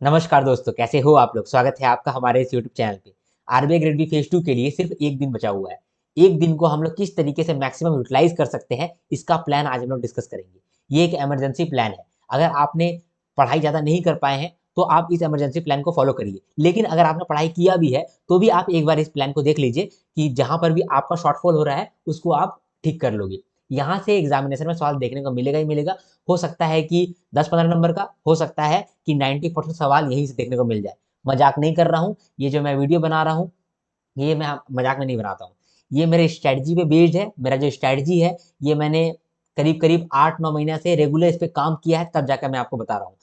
नमस्कार दोस्तों, कैसे हो आप लोग। स्वागत है आपका हमारे इस यूट्यूब चैनल पे। आरबीआई ग्रेड बी फेज 2 के लिए सिर्फ एक दिन बचा हुआ है। एक दिन को हम लोग किस तरीके से मैक्सिमम यूटिलाइज कर सकते हैं, इसका प्लान आज हम लोग डिस्कस करेंगे। ये एक इमरजेंसी प्लान है। अगर आपने पढ़ाई ज़्यादा नहीं कर पाए हैं तो आप इस इमरजेंसी प्लान को फॉलो करिए, लेकिन अगर आपने पढ़ाई किया भी है तो भी आप एक बार इस प्लान को देख लीजिए कि जहाँ पर भी आपका शॉर्टफॉल हो रहा है उसको आप ठीक कर लोगे। यहाँ से एग्जामिनेशन में सवाल देखने को मिलेगा ही मिलेगा। हो सकता है कि 10-15 नंबर का, हो सकता है कि 90% सवाल यहीं से देखने को मिल जाए। मजाक नहीं कर रहा हूँ, ये जो मैं वीडियो बना रहा हूँ ये मैं मजाक में नहीं बनाता हूँ। ये मेरे स्ट्रैटेजी पे बेस्ड है। मेरा जो स्ट्रैटेजी है ये मैंने करीब करीब 8-9 महीने से रेगुलर इस पे काम किया है, तब जाकर मैं आपको बता रहा हूँ।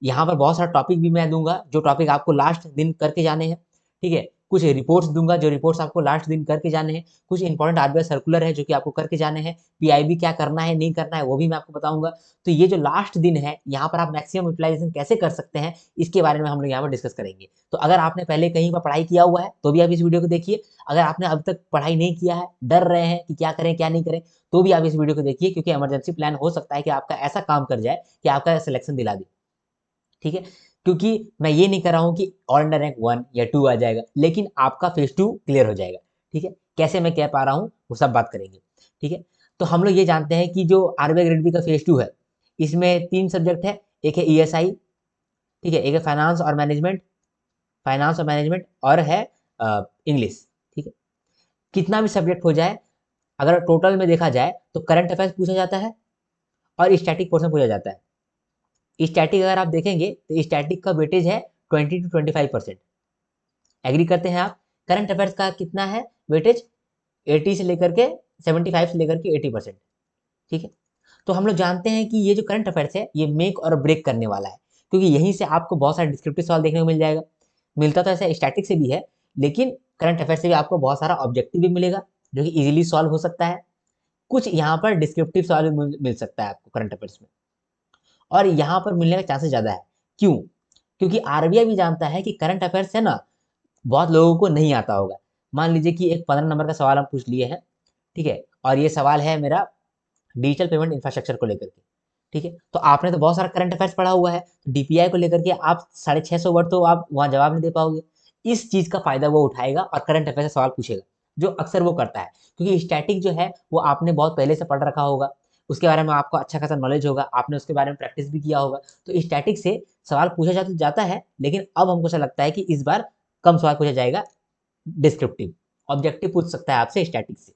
यहाँ पर बहुत सारा टॉपिक भी मैं दूंगा, जो टॉपिक आपको लास्ट दिन करके जाने हैं। ठीक है, कुछ रिपोर्ट्स दूंगा जो रिपोर्ट्स आपको लास्ट दिन करके जाने हैं। कुछ इंपॉर्टेंट आरबीआई सर्कुलर है जो कि आपको करके जाने हैं। पीआईबी क्या करना है नहीं करना है वो भी मैं आपको बताऊंगा। तो ये जो लास्ट दिन है यहाँ पर आप मैक्सिमम यूटिलाइजेशन कैसे कर सकते हैं, इसके बारे में हम लोग यहाँ पर डिस्कस करेंगे। तो अगर आपने पहले कहीं पर पढ़ाई किया हुआ है तो भी आप इस वीडियो को देखिए। अगर आपने अभी तक पढ़ाई नहीं किया है, डर रहे हैं कि क्या करें क्या नहीं करें, तो भी आप इस वीडियो को देखिए, क्योंकि इमरजेंसी प्लान हो सकता है कि आपका ऐसा काम कर जाए कि आपका सिलेक्शन दिला दे। ठीक है, क्योंकि मैं ये नहीं कर रहा हूँ कि ऑल इंडिया रैंक 1 या 2 आ जाएगा, लेकिन आपका फेज 2 क्लियर हो जाएगा। ठीक है, कैसे मैं कह पा रहा हूँ वो सब बात करेंगे। ठीक है, तो हम लोग ये जानते हैं कि जो आरबीआई ग्रेड बी का फेज 2 है, इसमें 3 सब्जेक्ट है। एक है ईएसआई, ठीक है, एक है फाइनेंस और मैनेजमेंट, और है इंग्लिश। ठीक है, कितना भी सब्जेक्ट हो जाए, अगर टोटल में देखा जाए तो करंट अफेयर्स पूछा जाता है और स्टैटिक पोर्शन पूछा जाता है। स्टैटिक अगर आप देखेंगे तो स्टैटिक का वेटेज है 20 to 25%। एग्री करते हैं आप। करंट अफेयर्स का कितना है वेटेज? 80 से लेकर के 75 से लेकर के 80%। ठीक है, तो हम लोग जानते हैं कि ये जो करंट अफेयर्स है ये मेक और ब्रेक करने वाला है, क्योंकि यहीं से आपको बहुत सारे डिस्क्रिप्टिव सवाल देखने को मिल जाएगा। मिलता तो ऐसा स्टैटिक से भी है, लेकिन करंट अफेयर से भी आपको बहुत सारा ऑब्जेक्टिव भी मिलेगा जो कि इजीली सॉल्व हो सकता है। कुछ यहाँ पर डिस्क्रिप्टिव सवाल भी मिल सकता है आपको करंट अफेयर्स में, और यहाँ पर मिलने का चांसेस ज़्यादा है। क्यों? क्योंकि आरबीआई भी जानता है कि करंट अफेयर्स है ना, बहुत लोगों को नहीं आता होगा। मान लीजिए कि एक 15 नंबर का सवाल हम पूछ लिए हैं, ठीक है, और ये सवाल है मेरा डिजिटल पेमेंट इंफ्रास्ट्रक्चर को लेकर के। ठीक है, तो आपने तो बहुत सारा करंट अफेयर्स पढ़ा हुआ है, तो डीपीआई को लेकर के आप 650 वर्ड तो आप वहाँ जवाब नहीं दे पाओगे। इस चीज़ का फायदा वो उठाएगा और करंट अफेयर से सवाल पूछेगा, जो अक्सर वो करता है। क्योंकि स्टैटिक जो है वो आपने बहुत पहले से पढ़ रखा होगा, उसके बारे में आपको अच्छा खासा नॉलेज होगा, आपने उसके बारे में प्रैक्टिस भी किया होगा। तो स्टैटिक से सवाल पूछा जाता है, लेकिन अब हमको ऐसा लगता है कि इस बार कम सवाल पूछा जाएगा। डिस्क्रिप्टिव, ऑब्जेक्टिव पूछ सकता है आपसे स्टैटिक से।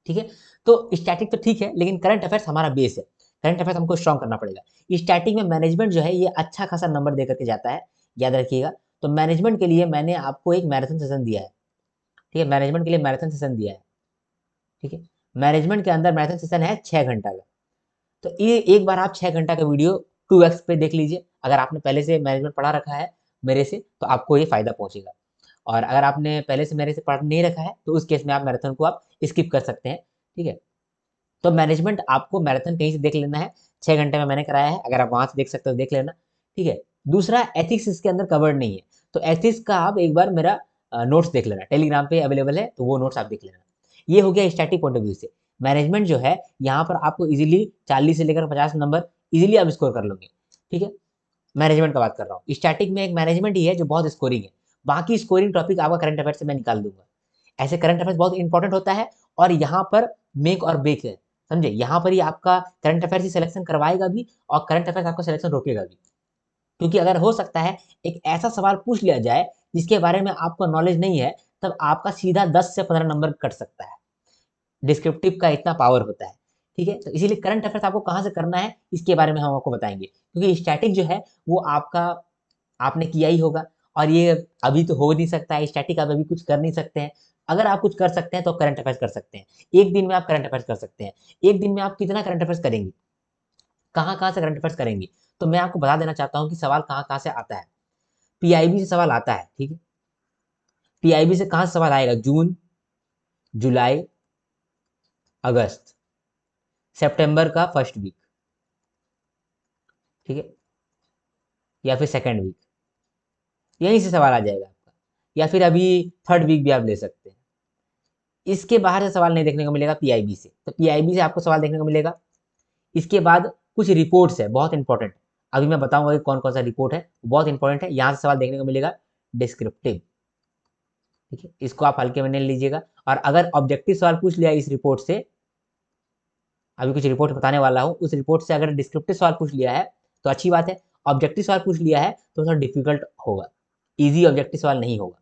ठीक है, तो स्टैटिक तो ठीक है, लेकिन करंट अफेयर्स हमारा बेस है। करंट अफेयर्स हमको स्ट्रॉन्ग करना पड़ेगा। स्टैटिक में मैनेजमेंट जो है ये अच्छा खासा नंबर दे करके जाता है, याद रखिएगा। तो मैनेजमेंट के लिए मैंने आपको एक मैराथन सेशन दिया है। ठीक है, मैनेजमेंट के लिए मैराथन सेशन दिया है। ठीक है, मैनेजमेंट के अंदर मैराथन सेशन है 6 घंटा का। तो ये एक बार आप 6 घंटा का वीडियो 2x पे देख लीजिए। अगर आपने पहले से मैनेजमेंट पढ़ा रखा है मेरे से तो आपको ये फायदा पहुंचेगा, और अगर आपने पहले से मेरे से पढ़ नहीं रखा है तो उस केस में आप मैराथन को आप स्किप कर सकते हैं। ठीक है, तो मैनेजमेंट आपको मैराथन कहीं से देख लेना है। 6 घंटे में मैंने कराया है, अगर आप वहां से देख सकते हो देख लेना। ठीक है, दूसरा एथिक्स इसके अंदर कवर्ड नहीं है, तो एथिक्स का आप एक बार मेरा नोट्स देख लेना, टेलीग्राम पे अवेलेबल है, तो वो नोट्स आप देख लेना। ये हो गया स्टैटिक पॉइंट ऑफ व्यू से। मैनेजमेंट जो है यहाँ पर आपको इजीली 40 से लेकर 50 नंबर इजीली आप स्कोर कर लोगे। ठीक है, मैनेजमेंट का बात कर रहा हूँ। स्टैटिक में एक मैनेजमेंट ही है जो बहुत स्कोरिंग है, बाकी स्कोरिंग टॉपिक आपका करंट अफेयर से मैं निकाल दूंगा। ऐसे करंट अफेयर्स बहुत इंपॉर्टेंट होता है, और यहाँ पर मेक और ब्रेक है, समझे। यहाँ पर ही आपका करंट अफेयर ही सिलेक्शन करवाएगा भी, और करंट अफेयर आपका सिलेक्शन रोकेगा भी। क्योंकि अगर हो सकता है एक ऐसा सवाल पूछ लिया जाए जिसके बारे में आपको नॉलेज नहीं है, तब आपका सीधा 10 से 15 नंबर कट सकता है। डिस्क्रिप्टिव का इतना पावर होता है। ठीक है, तो इसीलिए करंट अफेयर्स आपको कहाँ से करना है इसके बारे में हम आपको बताएंगे, क्योंकि स्टैटिक जो है वो आपका आपने किया ही होगा, और ये अभी तो हो नहीं सकता है स्टैटिक, आप अभी कुछ कर नहीं सकते हैं। अगर आप कुछ कर सकते हैं तो करंट अफेयर्स कर सकते हैं। एक दिन में आप करंट अफेयर्स कर सकते हैं। एक दिन में आप कितना करंट अफेयर्स करेंगे, कहाँ कहाँ से करंट अफेयर्स करेंगे, तो मैं आपको बता देना चाहता हूँ कि सवाल कहाँ कहाँ से आता है। पीआईबी से सवाल आता है। ठीक है, पीआईबी से कहाँ से सवाल आएगा? जून, जुलाई, अगस्त, सितंबर का फर्स्ट वीक। ठीक है, या फिर सेकेंड वीक, यहीं से सवाल आ जाएगा आपका, या फिर अभी थर्ड वीक भी आप ले सकते हैं। इसके बाहर से सवाल नहीं देखने को मिलेगा पीआईबी से, तो पीआईबी से आपको सवाल देखने को मिलेगा। इसके बाद कुछ रिपोर्ट्स है बहुत इंपॉर्टेंट। अभी मैं बताऊंगा कि कौन कौन सा रिपोर्ट है, बहुत इंपॉर्टेंट है, यहाँ से सवाल देखने को मिलेगा डिस्क्रिप्टिव। ठीक है, इसको आप हल्के में नहीं लीजिएगा। और अगर ऑब्जेक्टिव सवाल पूछ लिया इस रिपोर्ट से, अभी कुछ रिपोर्ट बताने वाला हूँ, उस रिपोर्ट से अगर डिस्क्रिप्टिव सवाल पूछ लिया है तो अच्छी बात है, ऑब्जेक्टिव सवाल पूछ लिया है तो थोड़ा डिफिकल्ट होगा, इजी ऑब्जेक्टिव सवाल नहीं होगा।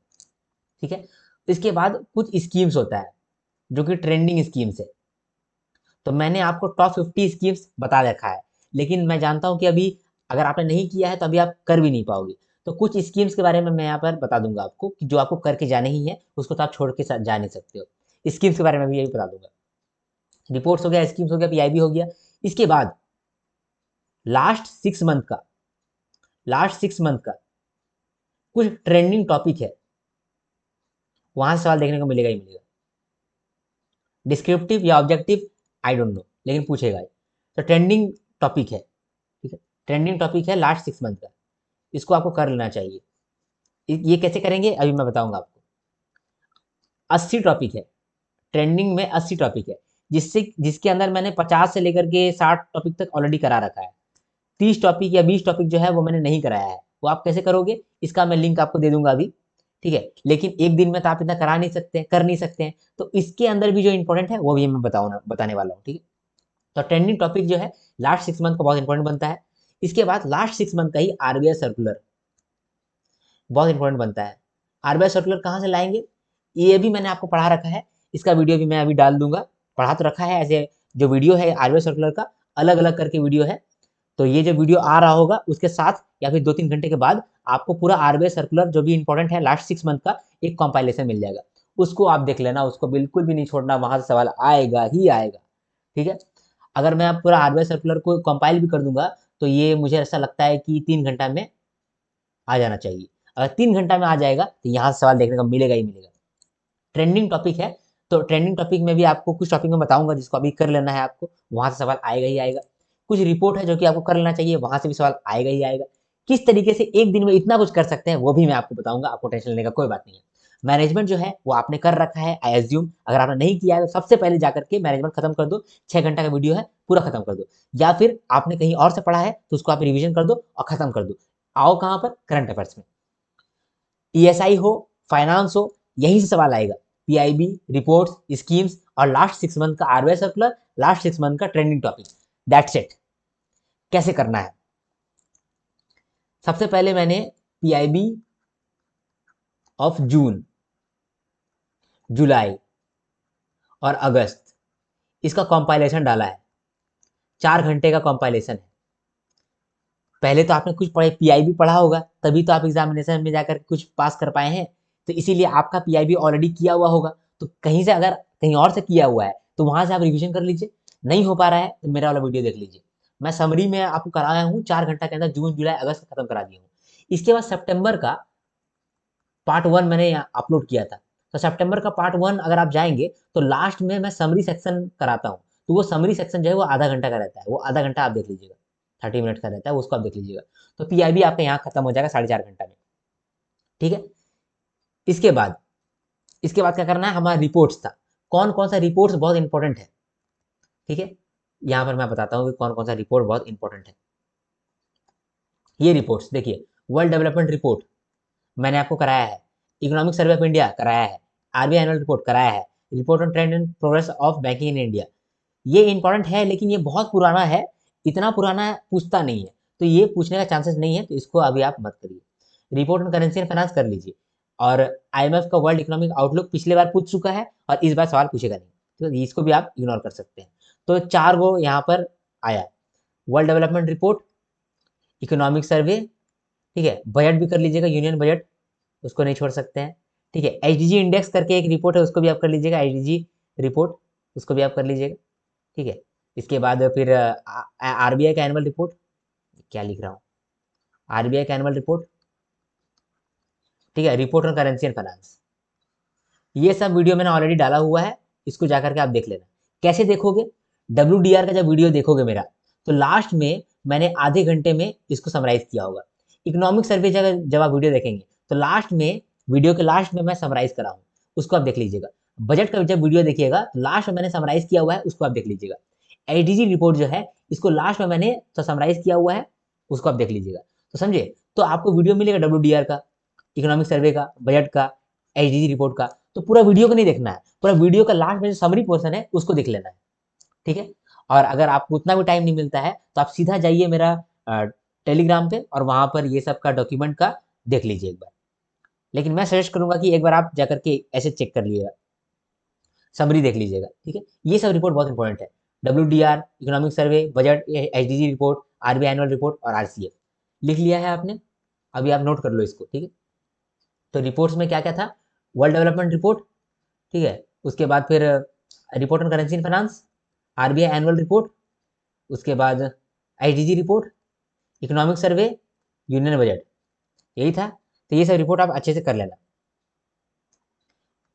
ठीक है, इसके बाद कुछ स्कीम्स होता है जो कि ट्रेंडिंग स्कीम्स है। तो मैंने आपको टॉप 50 स्कीम्स बता रखा है, लेकिन मैं जानता हूं कि अभी अगर आपने नहीं किया है तो अभी आप कर भी नहीं पाओगे। तो कुछ स्कीम्स के बारे में मैं यहाँ पर बता दूंगा आपको कि जो आपको करके जाने ही है, उसको तो आप छोड़ के जा नहीं सकते हो। स्कीम्स के बारे में भी यही बता दूंगा। रिपोर्ट्स हो गया, स्कीम्स हो गया, पीआईबी हो गया। इसके बाद लास्ट सिक्स मंथ का कुछ ट्रेंडिंग टॉपिक है, वहां से सवाल देखने को मिलेगा ही मिलेगा। डिस्क्रिप्टिव या ऑब्जेक्टिव आई डोंट नो, लेकिन पूछेगा ही। तो ट्रेंडिंग टॉपिक है, ठीक है, ट्रेंडिंग टॉपिक है लास्ट 6 मंथ का, इसको आपको कर लेना चाहिए। ये कैसे करेंगे अभी मैं बताऊंगा आपको। 80 टॉपिक है, ट्रेंडिंग में 80 टॉपिक है, जिसके अंदर मैंने 50 से लेकर के 60 टॉपिक तक ऑलरेडी करा रखा है। 30 टॉपिक या 20 टॉपिक जो है वो मैंने नहीं कराया है। वो आप कैसे करोगे, इसका मैं लिंक आपको दे दूंगा अभी। ठीक है, लेकिन एक दिन में तो आप इतना करा नहीं सकते, कर नहीं सकते हैं, तो इसके अंदर भी जो इंपॉर्टेंट है वो भी मैं बताने वाला हूँ। ठीक है, तो ट्रेंडिंग टॉपिक जो है लास्ट 6 मंथ का बहुत इंपॉर्टेंट बनता है। इसके बाद लास्ट 6 मंथ का ही आरबीआई सर्कुलर बहुत इंपॉर्टेंट बनता है। आरबीआई सर्कुलर कहाँ से लाएंगे, ये भी मैंने आपको पढ़ा रखा है, इसका वीडियो भी मैं अभी डाल दूंगा। पढ़ा तो रखा है, ऐसे जो वीडियो है आरबीआई सर्कुलर का अलग अलग करके वीडियो है। तो ये जो वीडियो आ रहा होगा उसके साथ या फिर 2-3 घंटे के बाद आपको पूरा आरबीआई सर्कुलर जो भी इंपॉर्टेंट है लास्ट 6 मंथ का एक कंपाइलेशन मिल जाएगा। उसको आप देख लेना, उसको बिल्कुल भी नहीं छोड़ना, वहां से सवाल आएगा ही आएगा। ठीक है, अगर मैं आप पूरा आरबीआई सर्कुलर को कंपाइल भी कर दूंगा तो ये मुझे ऐसा लगता है कि 3 घंटा में आ जाना चाहिए। अगर 3 घंटा में आ जाएगा तो यहाँ से सवाल देखने को मिलेगा ही मिलेगा। ट्रेंडिंग टॉपिक है, तो ट्रेंडिंग टॉपिक में भी आपको कुछ टॉपिक में बताऊंगा जिसको अभी कर लेना है आपको, वहां से सवाल आएगा ही आएगा। कुछ रिपोर्ट है जो कि आपको कर लेना चाहिए, वहां से भी सवाल आएगा ही आएगा। किस तरीके से एक दिन में इतना कुछ कर सकते हैं वो भी मैं आपको बताऊंगा, आपको टेंशन लेने का कोई बात नहीं है। मैनेजमेंट जो है वो आपने कर रखा है आई एज्यूम, अगर आपने नहीं किया है तो सबसे पहले जाकर के मैनेजमेंट खत्म कर दो। 6 घंटा का वीडियो है, पूरा खत्म कर दो। या फिर आपने कहीं और से पढ़ा है तो उसको आप रिविजन कर दो और खत्म कर दो। आओ कहाँ पर, करंट अफेयर्स में। ईएसआई हो, फाइनेंस हो, यही से सवाल आएगा। पीआईबी, रिपोर्ट्स, स्कीम्स और लास्ट 6 मंथ का आरबीआई सर्कुलर, लास्ट 6 मंथ का ट्रेंडिंग टॉपिक, दैट्स इट। कैसे करना है, सबसे पहले मैंने पीआईबी ऑफ जून, जुलाई और अगस्त, इसका कंपाइलेशन डाला है। 4 घंटे का कंपाइलेशन है। पहले तो आपने कुछ पढ़े, पीआईबी पढ़ा होगा, तभी तो आप एग्जामिनेशन में जाकर कुछ पास कर पाए हैं। तो इसीलिए आपका पीआईबी ऑलरेडी किया हुआ होगा। तो कहीं से अगर कहीं और से किया हुआ है तो वहां से आप रिविजन कर लीजिए। नहीं हो पा रहा है तो मेरा वाला वीडियो देख लीजिए। मैं समरी में आपको कराया हूँ, 4 घंटा के अंदर जून जुलाई अगस्त खत्म करा दिया हूँ। इसके बाद सितंबर का पार्ट 1 मैंने अपलोड किया था। तो सितंबर का पार्ट 1 अगर आप जाएंगे तो लास्ट में मैं समरी सेक्शन कराता हूँ। तो वो समरी सेक्शन जो है वो आधा घंटा का रहता है, वो आधा घंटा आप देख लीजिएगा, 30 मिनट का रहता है, उसको आप देख लीजिएगा। तो पीआईबी आपका यहाँ खत्म हो जाएगा 4.5 घंटा में। ठीक है, इसके बाद क्या करना है, हमारा रिपोर्ट्स था। कौन कौन सा रिपोर्ट्स बहुत इंपॉर्टेंट है, ठीक है, यहाँ पर मैं बताता हूँ कि कौन कौन सा रिपोर्ट बहुत इंपॉर्टेंट है। ये रिपोर्ट्स देखिए, वर्ल्ड डेवलपमेंट रिपोर्ट मैंने आपको कराया है, इकोनॉमिक सर्वे ऑफ इंडिया कराया है, आरबीआई एनुअल रिपोर्ट कराया है, report on trend and progress of banking in India. ये इंपॉर्टेंट है, लेकिन ये बहुत पुराना है, इतना पुराना पूछता नहीं है, तो ये पूछने का चांसेस नहीं है, तो इसको अभी आप मत करिए। Report on currency and finance कर लीजिए। और आईएमएफ का वर्ल्ड इकोनॉमिक आउटलुक पिछले बार पूछ चुका है और इस बार सवाल पूछेगा नहीं, तो इसको भी आप इग्नोर कर सकते हैं। तो 4 गो यहाँ पर आया, world development report, economic survey, ठीक है, बजट भी कर लीजिएगा, यूनियन बजट, उसको नहीं छोड़ सकते हैं। ठीक है, एचडीजी इंडेक्स करके एक रिपोर्ट है, उसको भी आप कर लीजिएगा, एचडीजी रिपोर्ट, उसको भी आप कर लीजिएगा। ठीक है, इसके बाद फिर आरबीआई का एनुअल रिपोर्ट, क्या लिख रहा हूँ, आरबीआई का एनुअल रिपोर्ट, ठीक है, report on currency and finance. ये सब वीडियो मैंने ऑलरेडी डाला हुआ है, इसको जाकर के आप देख लेना। कैसे देखोगे, WDR का जब वीडियो देखोगे मेरा, तो लास्ट में मैंने आधे घंटे में इसको समराइज किया होगा। इकोनॉमिक सर्वे जब आप वीडियो देखेंगे तो लास्ट में, वीडियो के लास्ट में मैं समराइज करा हूँ, उसको आप देख लीजिएगा। बजट का जब वीडियो देखिएगा तो लास्ट में मैंने समराइज किया हुआ है, उसको आप देख लीजिएगा। एचडीजी रिपोर्ट जो है इसको लास्ट में मैंने तो समराइज किया हुआ है, उसको आप देख लीजिएगा। तो समझे, तो आपको वीडियो मिलेगा WDR का, इकोनॉमिक सर्वे का, बजट का, HDG रिपोर्ट का। तो पूरा वीडियो को नहीं देखना है, पूरा वीडियो का लास्ट में जो समरी पोर्शन है उसको देख लेना है, ठीक है। और अगर आपको उतना भी टाइम नहीं मिलता है तो आप सीधा जाइए मेरा टेलीग्राम पे और वहां पर ये सब का डॉक्यूमेंट का देख लीजिए एक बार। लेकिन मैं सजेस्ट करूंगा कि एक बार आप जाकर के ऐसे चेक कर लीजिएगा, समरी देख लीजिएगा, ठीक है। ये सब रिपोर्ट बहुत इंपॉर्टेंट है, WDR, economic survey, budget, HDG report, RBI annual report और RCF। लिख लिया है आपने? अभी आप नोट कर लो इसको, ठीक है। तो रिपोर्ट्स में क्या क्या था? वर्ल्ड डेवलपमेंट रिपोर्ट, ठीक है। उसके बाद फिर report on currency and finance, RBI annual report, उसके बाद HDG report, economic survey, union budget, यही था। तो ये सब रिपोर्ट आप अच्छे से कर लेना,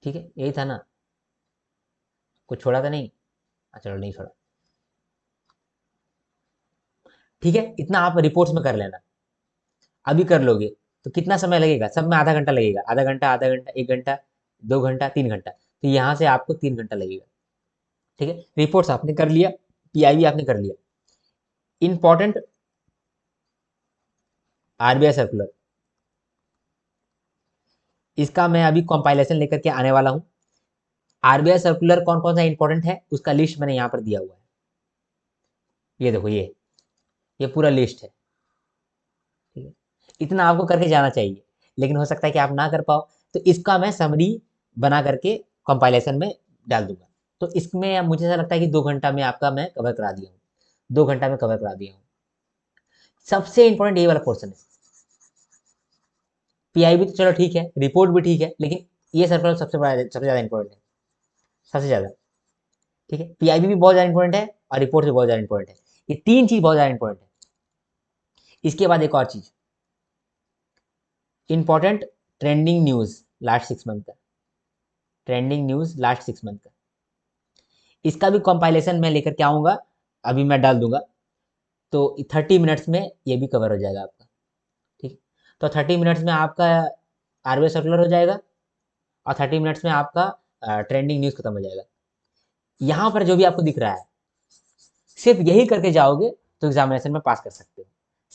ठीक है। यही था ना, कुछ छोड़ा था नहीं? चलो नहीं छोड़ा, ठीक है। इतना आप रिपोर्ट्स में कर लेना। अभी कर लोगे तो कितना समय लगेगा? सब में आधा घंटा लगेगा, आधा घंटा, 1 घंटा, 2 घंटा, 3 घंटा। तो यहाँ से आपको 3 घंटा लगेगा, ठीक है। रिपोर्ट्स आपने कर लिया, PIB आपने कर लिया। इंपॉर्टेंट RBI सर्कुलर, इसका मैं अभी कंपाइलेशन लेकर के आने वाला हूँ। RBI सर्कुलर कौन कौन सा इंपॉर्टेंट है उसका लिस्ट मैंने यहाँ पर दिया हुआ है। ये देखो, ये पूरा लिस्ट है, ठीक है। इतना आपको करके जाना चाहिए, लेकिन हो सकता है कि आप ना कर पाओ, तो इसका मैं समरी बना करके कंपाइलेशन में डाल दूंगा। तो इसमें अब मुझे ऐसा लगता है कि 2 घंटा में आपका मैं कवर करा दिया हूँ, 2 घंटा में कवर करा दिया हूँ। सबसे इंपॉर्टेंट ये वाला पोर्सन है। PIB तो चलो ठीक है, रिपोर्ट भी ठीक है, लेकिन ये सर्कुलर सबसे ज़्यादा इंपॉर्टेंट है, सबसे ज़्यादा, ठीक है। PIB भी बहुत ज़्यादा इंपॉर्टेंट है और रिपोर्ट भी बहुत ज़्यादा इंपॉर्टेंट है। ये 3 चीज़ बहुत ज़्यादा इंपॉर्टेंट है। इसके बाद एक और चीज़ important, trending news last 6 month का, ट्रेंडिंग न्यूज़ लास्ट 6 मंथ का, इसका भी कंपाइलेशन मैं लेकर के आऊँगा, अभी मैं डाल दूंगा। तो 30 मिनट्स में ये भी कवर हो जाएगा आपका, ठीक। तो 30 मिनट्स में आपका RBI सर्कुलर हो जाएगा और 30 मिनट्स में आपका ट्रेंडिंग न्यूज़ खत्म हो जाएगा। यहाँ पर जो भी आपको दिख रहा है, सिर्फ यही करके जाओगे तो एग्जामिनेशन में पास कर सकते हो।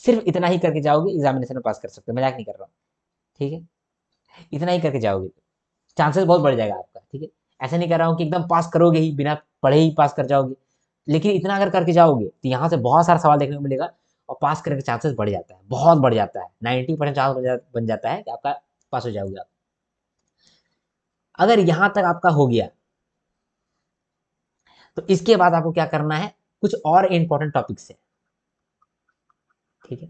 सिर्फ इतना ही करके जाओगे, एग्जामिनेशन में पास कर सकते हो, मजाक नहीं कर रहा हूँ, ठीक है। इतना ही करके जाओगे, चांसेस बहुत बढ़ जाएगा आपका, ठीक है। ऐसा नहीं कर रहा हूँ कि एकदम पास करोगे ही, बिना पढ़े ही पास कर जाओगे, लेकिन इतना अगर करके जाओगे तो यहाँ से बहुत सारा सवाल देखने को मिलेगा और पास करने के चांसेस बढ़ जाता है, बहुत बढ़ जाता है। 90% चांस बन जाता है कि आपका पास हो जाओगे आप। अगर यहाँ तक आपका हो गया तो इसके बाद आपको क्या करना है, कुछ और इंपॉर्टेंट टॉपिक्स है, ठीक है।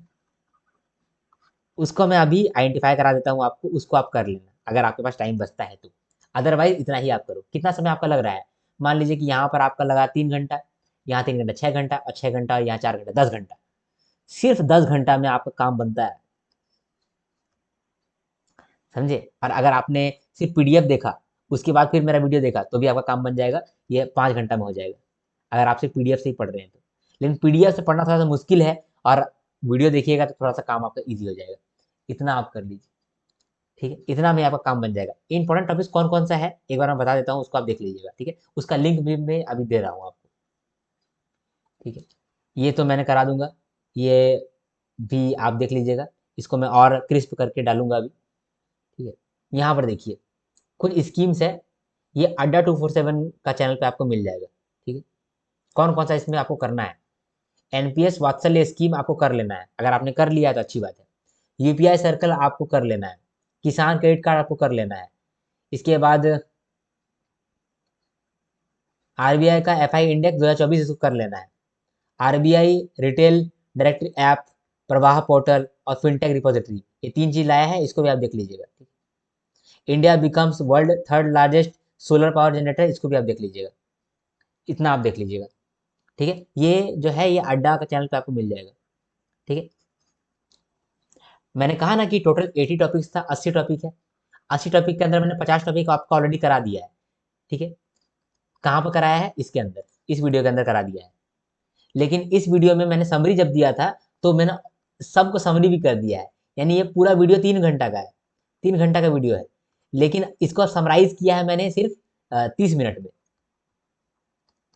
उसको मैं अभी आइडेंटिफाई करा देता हूँ आपको, उसको आप कर लेना अगर आपके पास टाइम बचता है तो। अदरवाइज इतना ही आप करो। कितना समय आपका लग रहा है? मान लीजिए कि यहाँ पर आपका लगा 3 घंटा, यहाँ 3 घंटा, 6 घंटा, और 6 घंटा, यहाँ 4 घंटा, 10 घंटा। सिर्फ 10 घंटा में आपका काम बनता है, समझे। और अगर आपने सिर्फ PDF देखा, उसके बाद फिर मेरा वीडियो देखा, तो भी आपका काम बन जाएगा, ये 5 घंटा में हो जाएगा, अगर आप सिर्फ PDF से ही पढ़ रहे हैं तो। लेकिन PDF से पढ़ना थोड़ा सा मुश्किल है, और वीडियो देखिएगा तो थोड़ा सा काम आपका ईजी हो जाएगा। इतना आप कर लीजिए, ठीक है। इतना में आपका काम बन जाएगा। इंपॉर्टेंट टॉपिक्स कौन कौन सा है एक बार मैं बता देता हूँ, उसको आप देख लीजिएगा, ठीक है। उसका लिंक भी मैं अभी दे रहा हूँ आपको, ठीक है। ये तो मैंने करा दूंगा, ये भी आप देख लीजिएगा। इसको मैं और क्रिस्प करके डालूंगा अभी, ठीक है। यहाँ पर देखिए कुछ स्कीम्स है, ये अड्डा 247 का चैनल पे आपको मिल जाएगा, ठीक है। कौन कौन सा इसमें आपको करना है? NPS वात्सल्य स्कीम आपको कर लेना है, अगर आपने कर लिया है तो अच्छी बात है। UPI सर्कल आपको कर लेना है, किसान क्रेडिट कार्ड आपको कर लेना है। इसके बाद RBI का FI इंडेक्स 2024 इसको कर लेना है। RBI रिटेल डायरेक्टरी ऐप, प्रवाह पोर्टल और फिनटेक रिपोजिटरी, ये 3 चीज लाया है, इसको भी आप देख लीजिएगा, ठीक। India becomes world third largest solar power generator, इसको भी आप देख लीजिएगा। इतना आप देख लीजिएगा, ठीक है। ये जो है ये अड्डा का चैनल पे आपको मिल जाएगा, ठीक है। मैंने कहा ना कि टोटल 80 टॉपिक्स था, 80 टॉपिक है। 80 टॉपिक के अंदर मैंने 50 टॉपिक आपको ऑलरेडी करा दिया है, ठीक है। कहाँ पर कराया है? इसके अंदर, इस वीडियो के अंदर करा दिया है। लेकिन इस वीडियो में मैंने समरी जब दिया था तो मैंने सबको समरी भी कर दिया है, यानी ये पूरा वीडियो 3 घंटा का है, 3 घंटा का वीडियो है, लेकिन इसको समराइज किया है मैंने सिर्फ 30 मिनट में।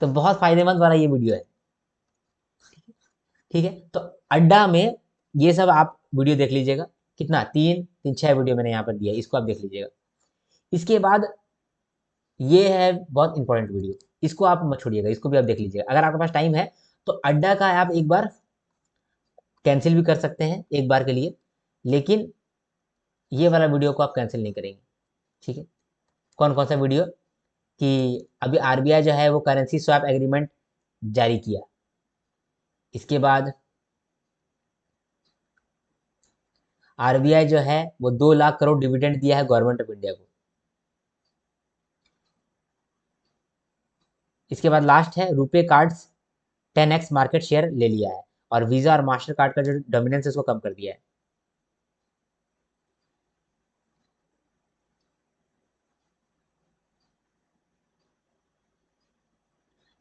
तो बहुत फायदेमंद वाला ये वीडियो है, ठीक है। तो अड्डा में ये सब आप वीडियो देख लीजिएगा। कितना, 6 वीडियो मैंने यहाँ पर दिया है, इसको आप देख लीजिएगा। इसके बाद ये है बहुत इंपॉर्टेंट वीडियो, इसको आप मत छोड़िएगा, इसको भी आप देख लीजिएगा। अगर आपके पास टाइम है तो अड्डा का आप एक बार कैंसिल भी कर सकते हैं एक बार के लिए, लेकिन ये वाला वीडियो को आप कैंसिल नहीं करेंगे। ठीक है, कौन कौन सा वीडियो, कि अभी आरबीआई जो है वो करेंसी स्वैप एग्रीमेंट जारी किया, इसके बाद आरबीआई जो है वो 2 लाख करोड़ डिविडेंड दिया है गवर्नमेंट ऑफ इंडिया को, इसके बाद लास्ट है RuPay cards 10x market share ले लिया है, और वीजा और मास्टर कार्ड का जो डोमिनेंस है उसको कम कर दिया है।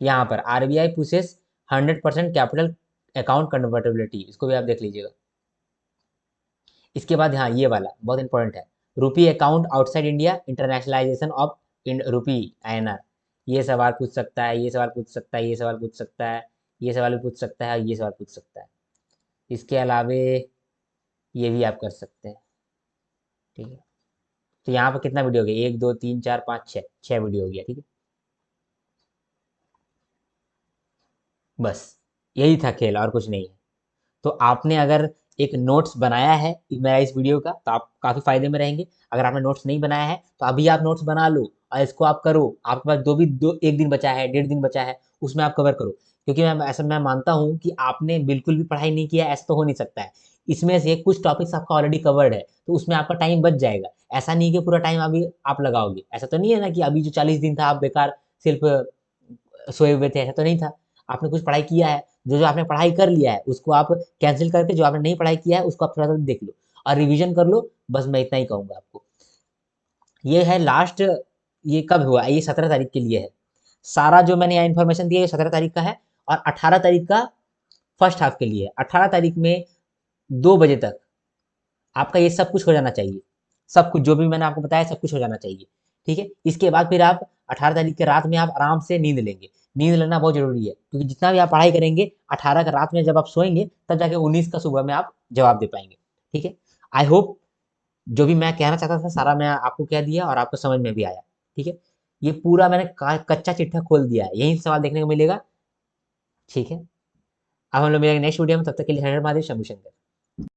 यहाँ पर RBI pushes 100% capital account convertibility, इसको भी आप देख लीजिएगा। इसके बाद हाँ ये वाला बहुत इंपॉर्टेंट है, rupee account outside India, internationalization of in rupee INR. ये सवाल पूछ सकता है, ये सवाल पूछ सकता है, ये सवाल पूछ सकता है, ये सवाल भी पूछ सकता है, और ये सवाल पूछ सकता है। इसके अलावे ये भी आप कर सकते हैं। ठीक है, तो यहाँ पर कितना वीडियो हो गया, 1 2 3 4 5 6, 6 वीडियो हो गया। ठीक है, बस यही था खेल, और कुछ नहीं है। तो आपने अगर एक नोट्स बनाया है मेरा इस वीडियो का, तो आप काफ़ी फायदे में रहेंगे। अगर आपने नोट्स नहीं बनाया है तो अभी आप नोट्स बना लो और इसको आप करो। आपके पास एक दिन बचा है, 1.5 दिन बचा है, उसमें आप कवर करो। क्योंकि मैं मानता हूँ कि आपने बिल्कुल भी पढ़ाई नहीं किया, ऐसा तो हो नहीं सकता है। इसमें से कुछ टॉपिक्स आपका ऑलरेडी कवर्ड है, तो उसमें आपका टाइम बच जाएगा। ऐसा नहीं कि पूरा टाइम अभी आप लगाओगे, ऐसा तो नहीं है ना कि अभी जो 40 दिन था आप बेकार सिर्फ सोए हुए थे, ऐसा तो नहीं था। आपने कुछ पढ़ाई किया है, जो जो आपने पढ़ाई कर लिया है उसको आप कैंसिल करके जो आपने नहीं पढ़ाई किया है उसको आप थोड़ा सा देख लो और रिवीजन कर लो। बस मैं इतना ही कहूँगा आपको। ये है लास्ट, ये कब हुआ, ये 17 तारीख के लिए है। सारा जो मैंने यहाँ इन्फॉर्मेशन दिया है 17 तारीख का है, और 18 तारीख का फर्स्ट हाफ के लिए है। 18 तारीख में 2 बजे तक आपका ये सब कुछ हो जाना चाहिए। सब कुछ जो भी मैंने आपको बताया सब कुछ हो जाना चाहिए। ठीक है, इसके बाद फिर आप 18 तारीख के रात में आप आराम से नींद लेंगे। नींद लेना बहुत जरूरी है, क्योंकि जितना भी आप पढ़ाई करेंगे 18 का रात में जब आप सोएंगे तब जाके 19 का सुबह में आप जवाब दे पाएंगे। ठीक है, आई होप जो भी मैं कहना चाहता था सारा मैं आपको कह दिया और आपको समझ में भी आया। ठीक है, ये पूरा मैंने कच्चा चिट्ठा खोल दिया है, यही सवाल देखने को मिलेगा। ठीक है, अब हम लोग मिलेंगे नेक्स्ट वीडियो में, तब तक के लिए हर हर महादेव, शंभू शंकर।